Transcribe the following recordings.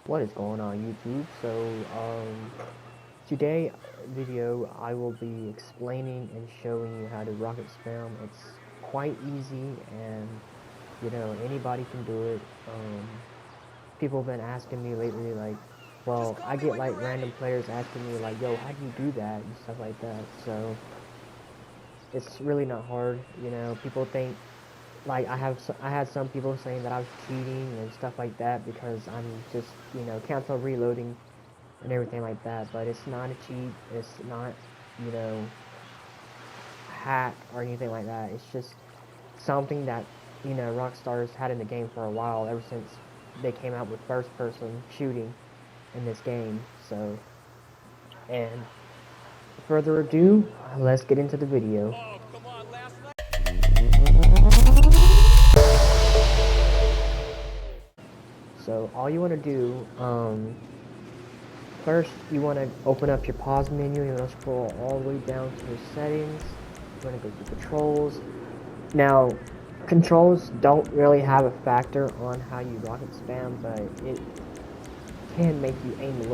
What is going on YouTube? Today video I will be explaining and showing you how to rocket spam. It's quite easy and anybody can do it. People have been asking me lately like, well, I get like random players asking me like, yo, how do you do that and stuff like that. So it's really not hard. People think like I had some people saying that I was cheating and stuff like that because I'm just cancel reloading and everything like that, but it's not a cheat, it's not, you know, hack or anything like that. It's just something that, Rockstar's had in the game for a while, ever since they came out with first person shooting in this game. So, and further ado, let's get into the video. Oh, come on, last night. So all you want to do, first, you want to open up your pause menu. You want to scroll all the way down to your settings. You want to go to controls. Now, controls don't really have a factor on how you rocket spam, but it can make you aim a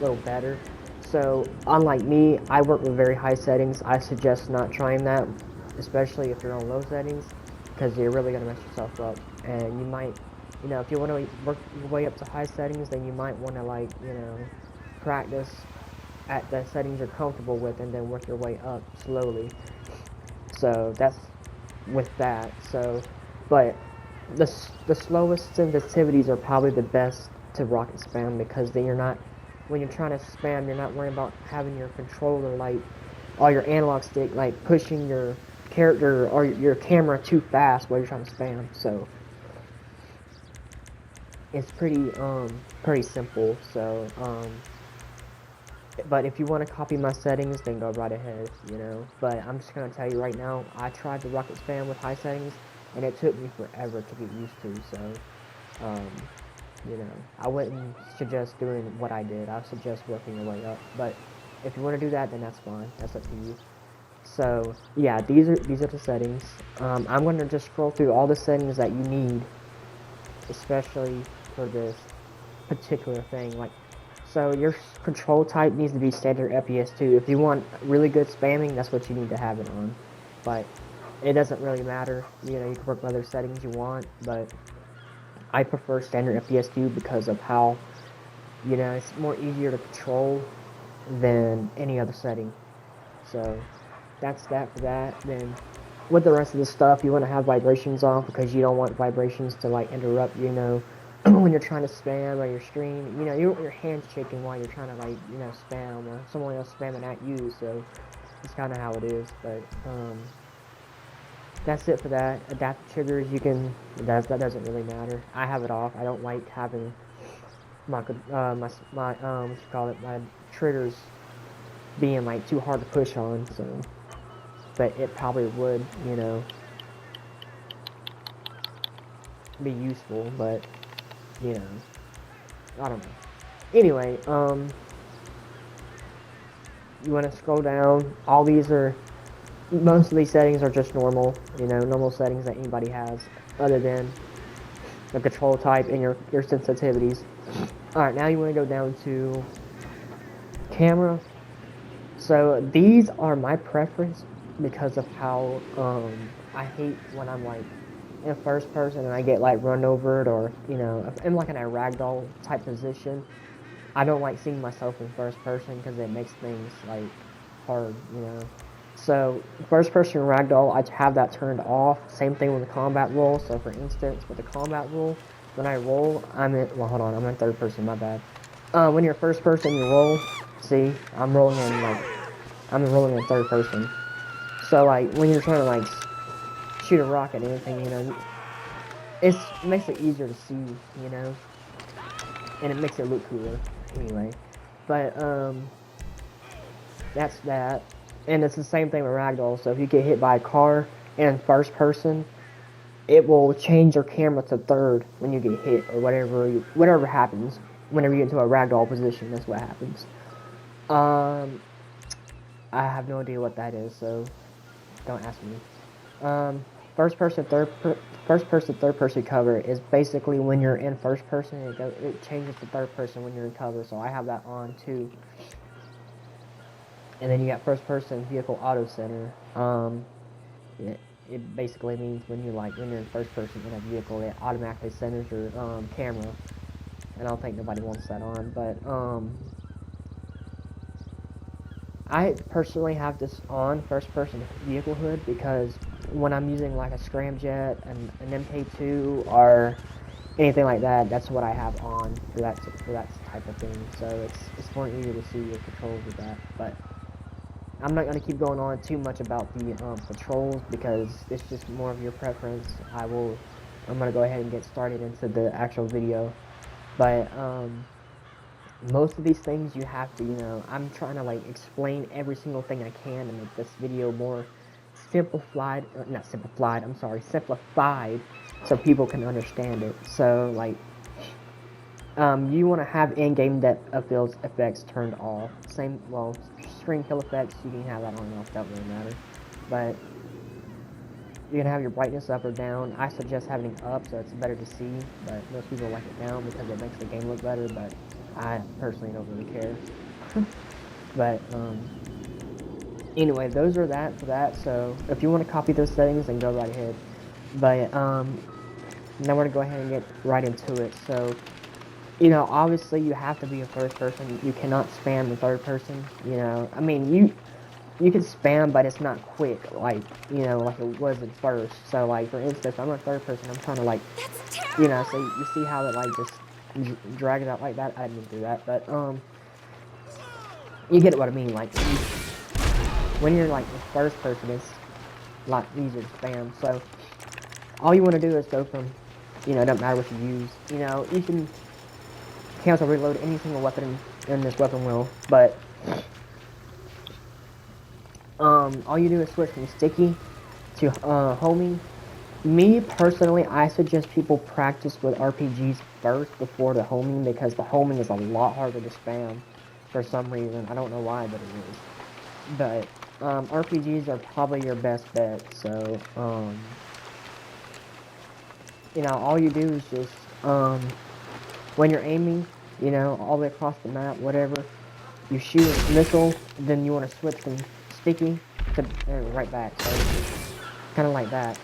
little better. So, unlike me, I work with very high settings. I suggest not trying that, especially if you're on low settings, because you're really gonna mess yourself up. And you might, if you want to work your way up to high settings, then you might want to practice at the settings you're comfortable with, and then work your way up slowly. So that's with that. So, but the slowest sensitivities are probably the best to rocket spam, because then you're not, when you're trying to spam, you're not worrying about having your controller or your analog stick pushing your character or your camera too fast while you're trying to spam. So it's pretty simple. So but if you want to copy my settings, then go right ahead, But I'm just going to tell you right now, I tried the rocket spam with high settings, and it took me forever to get used to, so, I wouldn't suggest doing what I did. I would suggest working your way up, but if you want to do that, then that's fine. That's up to you. So, yeah, these are the settings. I'm going to just scroll through all the settings that you need, especially for this particular thing, so your control type needs to be standard FPS2. If you want really good spamming, that's what you need to have it on. But it doesn't really matter. You can work with other settings you want, but I prefer standard FPS2 because of how, it's more easier to control than any other setting. So that's that for that. Then with the rest of the stuff, you want to have vibrations off, because you don't want vibrations to interrupt, when you're trying to spam or your stream. You don't want your hands shaking while you're trying to spam, or someone else spamming at you. So it's kind of how it is. But that's it for that. Adaptive triggers, that doesn't really matter. I have it off. I don't like having my what you call it, my triggers being too hard to push on. So, but it probably would be useful, but I don't know. Anyway, you want to scroll down. Most of these settings are just normal, normal settings that anybody has, other than the control type and your sensitivities. Alright, now you want to go down to camera. So these are my preference because of how, I hate when I'm in first person and I get run over, or if I'm in a ragdoll type position. I don't like seeing myself in first person because it makes things hard, So first person ragdoll, I have that turned off. Same thing with the combat roll. So for instance, with the combat roll, when I roll, I'm in third person, my bad. When you're first person, you roll. See, I'm rolling in third person. So when you're trying to shoot a rocket or anything, it makes it easier to see, and it makes it look cooler anyway. But that's that. And it's the same thing with ragdoll. So if you get hit by a car in first person, it will change your camera to third when you get hit, or whatever happens whenever you get into a ragdoll position. That's what happens. I have no idea what that is, so don't ask me. first person, third person cover is basically when you're in first person, it changes to third person when you're in cover. So I have that on too. And then you got first person vehicle auto center. It basically means when you're in first person in a vehicle, it automatically centers your camera. And I don't think nobody wants that on, but I personally have this on first person vehicle hood because when I'm using like a scramjet and an MK2 or anything like that, that's what I have on for that type of thing. So it's more easier to see your controls with that. But I'm not gonna keep going on too much about the controls because it's just more of your preference. I'm gonna go ahead and get started into the actual video. But most of these things you have to, I'm trying to like explain every single thing I can to make this video more simplified, not simplified, I'm sorry, simplified so people can understand it. So like, you want to have in-game depth of field effects turned off. Screen kill effects, you can have that on and off, that doesn't matter. But you can have your brightness up or down. I suggest having it up so it's better to see, but most people like it down because it makes the game look better, but I personally don't really care. But anyway, those are that for that. So if you want to copy those settings, then go right ahead. But now we're gonna go ahead and get right into it. So obviously you have to be a first person. You cannot spam the third person. I mean you can spam, but it's not quick like like it was at first. So like for instance, I'm a third person. I'm trying to like so you see how it like just drag it out like that. I didn't do that, but you get what I mean. Like when you're like the first person, it's a lot easier to spam. So all you want to do is go from it doesn't matter what you use. You can cancel reload any single weapon in this weapon wheel, but all you do is switch from sticky to homing. Me personally, I suggest people practice with RPGs first before the homing because the homing is a lot harder to spam for some reason. I don't know why, but it is. But RPGs are probably your best bet. So all you do is just when you're aiming, all the way across the map, whatever, you shoot a missile, then you want to switch from sticky to right back. So kind of like that.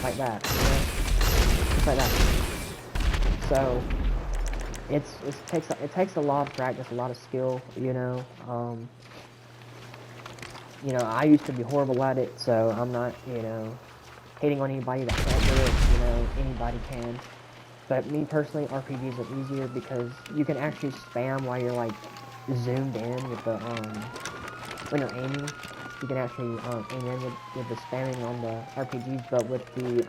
Like that, just like that. So it takes a lot of practice, a lot of skill. I used to be horrible at it, so I'm not hating on anybody that can't do it. Anybody can. But me personally, RPGs are easier because you can actually spam while you're like zoomed in with the when you're aiming. You can actually aim in with the spamming on the RPGs, but with the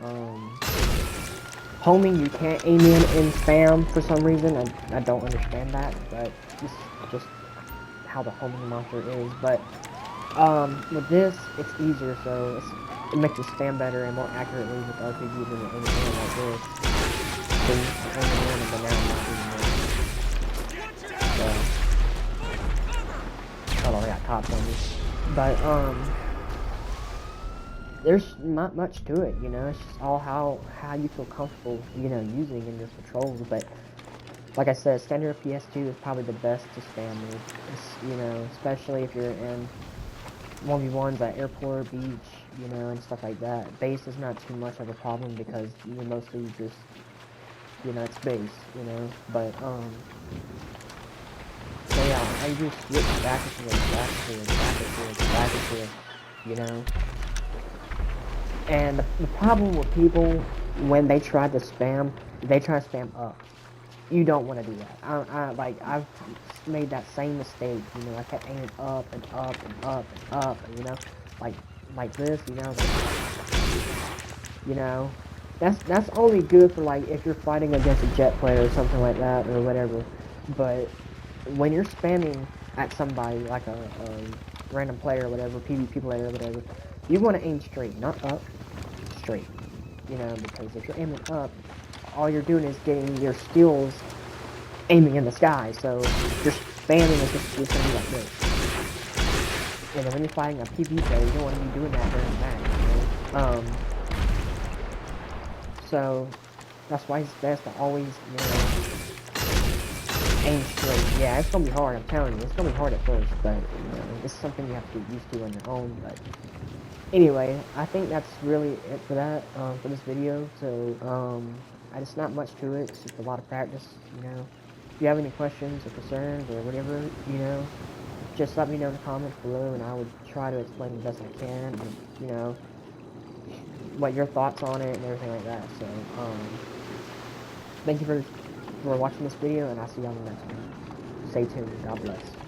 homing, you can't aim in and spam for some reason. I don't understand that, but it's just how the homing monster is. But with this, it's easier, so it makes you spam better and more accurately with RPGs when you're aiming in like this. So I'm aiming in, but now I'm not aiming in. So, hold on, I got cops on me. But there's not much to it, it's just all how you feel comfortable, using in your controls. But like I said, standard PS2 is probably the best to spam with. Especially if you're in 1v1s at airport, beach, and stuff like that. Base is not too much of a problem because you mostly just, it's base, but so yeah, I just switch back and forth, back and forth, back and forth, back and forth, And the problem with people, when they try to spam, they try to spam up. You don't want to do that. I've made that same mistake, I kept aiming up and up and up and up, and, like this, that's only good for, like, if you're fighting against a jet player or something like that, or whatever. But when you're spamming at somebody, like a random player or whatever, PvP player or whatever, you want to aim straight, not up, straight. Because if you're aiming up, all you're doing is getting your skills aiming in the sky, so just spamming is just going to be like this. And then when you're fighting a PvP player, you don't want to be doing that during the match, Um, so that's why it's best to always, aim straight. Yeah, it's gonna be hard. I'm telling you, it's gonna be hard at first, but it's something you have to get used to on your own. But anyway, I think that's really it for that for this video. So it's not much to it. It's just a lot of practice. If you have any questions or concerns or whatever, just let me know in the comments below, and I would try to explain the best I can. And, what your thoughts on it and everything like that. So thank you for watching this video, and I'll see you on the next one. Stay tuned. God bless.